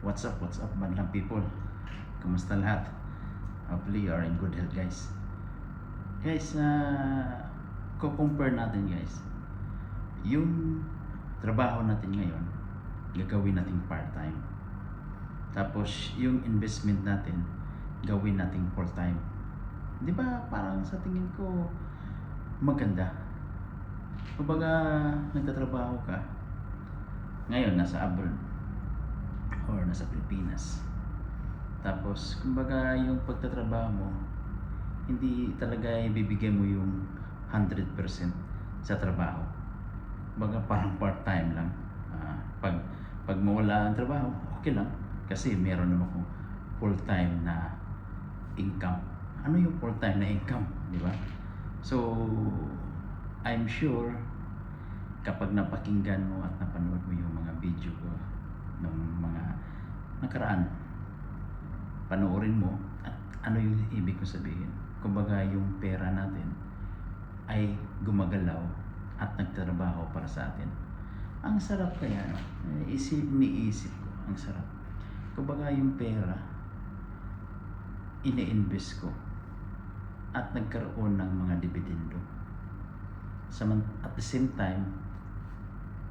What's up, madlang people? Kumusta lahat? Hopefully you are in good health, guys. Guys, ko-compare natin, guys. Yung trabaho natin ngayon, gagawin nating part-time. Tapos, yung investment natin, gawin nating full-time. Di ba, parang sa tingin ko, maganda. Kumbaga, nagtatrabaho ka, ngayon, nasa abroad, or nasa Pilipinas. Tapos, kumbaga, yung pagtatrabaho mo, hindi talaga ibibigay mo yung 100% sa trabaho. Kumbaga, parang part-time lang. Pag mawala ang trabaho, okay lang. Kasi meron naman akong full-time na income. Ano yung full-time na income? Di ba? So, I'm sure, kapag napakinggan mo at napanood mo yung mga video ko ng mga nakaraan, panoorin mo at ano yung ibig ko sabihin. Kumbaga yung pera natin ay gumagalaw at nagtrabaho para sa atin. Ang sarap kaya, no? Iniisip ko, ang sarap. Kumbaga yung pera, ini-invest ko at nagkaroon ng mga dividendo. At the same time,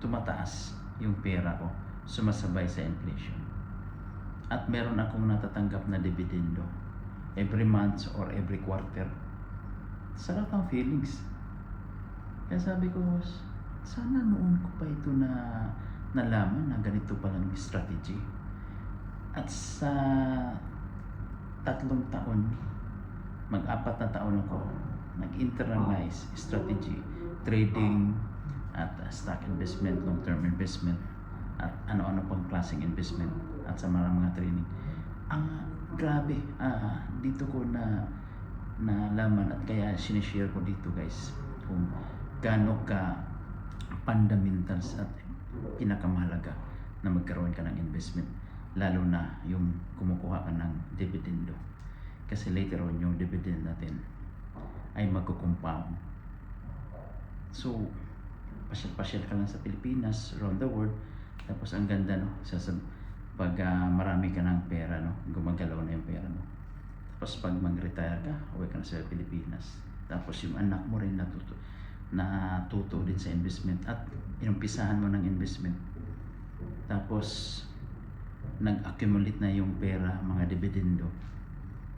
tumataas yung pera ko, sumasabay sa inflation. At meron akong natatanggap na dividendo every month or every quarter. Sarap ang feelings. Kaya sabi ko, sana noon ko pa ito na nalaman na ganito palang strategy. At sa 3 taon, mag-4 na taon ako, nag-internalize strategy, trading, at stock investment, long-term investment, at ano-ano pang klaseng investment, at sa mga training. Ang grabe, dito ko na nalaman at kaya sinishare ko dito, guys, kung gaano ka fundamentals at pinakamahalaga na magkaroon ka ng investment, lalo na yung kumukuha ka ng dividendo. Kasi later on, yung dividend natin ay magkukompound. So, pasyal-pasyal ka lang sa Pilipinas, around the world, tapos ang ganda, no? Pag marami ka ng pera, no? Gumagalaw na yung pera mo. Tapos pag mag-retire ka, uwi ka na sa Pilipinas. Tapos yung anak mo rin natuto din sa investment at inumpisahan mo ng investment. Tapos nag-accumulate na yung pera, mga dividendo.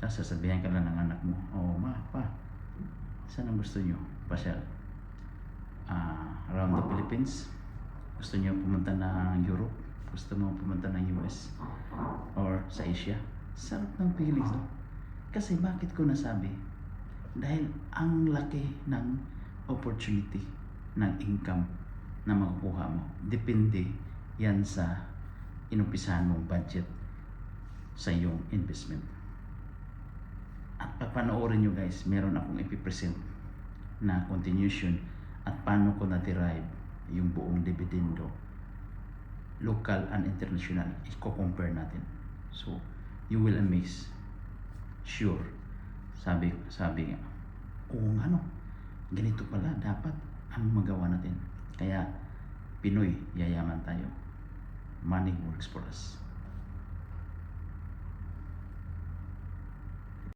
Tapos sasabihan ka lang ng anak mo, ma, pa, saan ang gusto nyo? Pasyal. Around the Philippines, gusto niyo pumunta ng Europe, gusto mo pumunta ng US or sa Asia. Sarap ng feelings, no? Kasi bakit ko nasabi? Dahil ang laki ng opportunity ng income na makukuha mo, depende yan sa inumpisahan mong budget sa iyong investment. At papanoorin nyo, guys, meron akong ipipresent na continuation at paano ko na-derive yung buong dividendo, local and international, i-compare natin. So, you will amaze. Sure. Sabi nga, ganito pala dapat ang magawa natin. Kaya, Pinoy, yayaman tayo. Money works for us.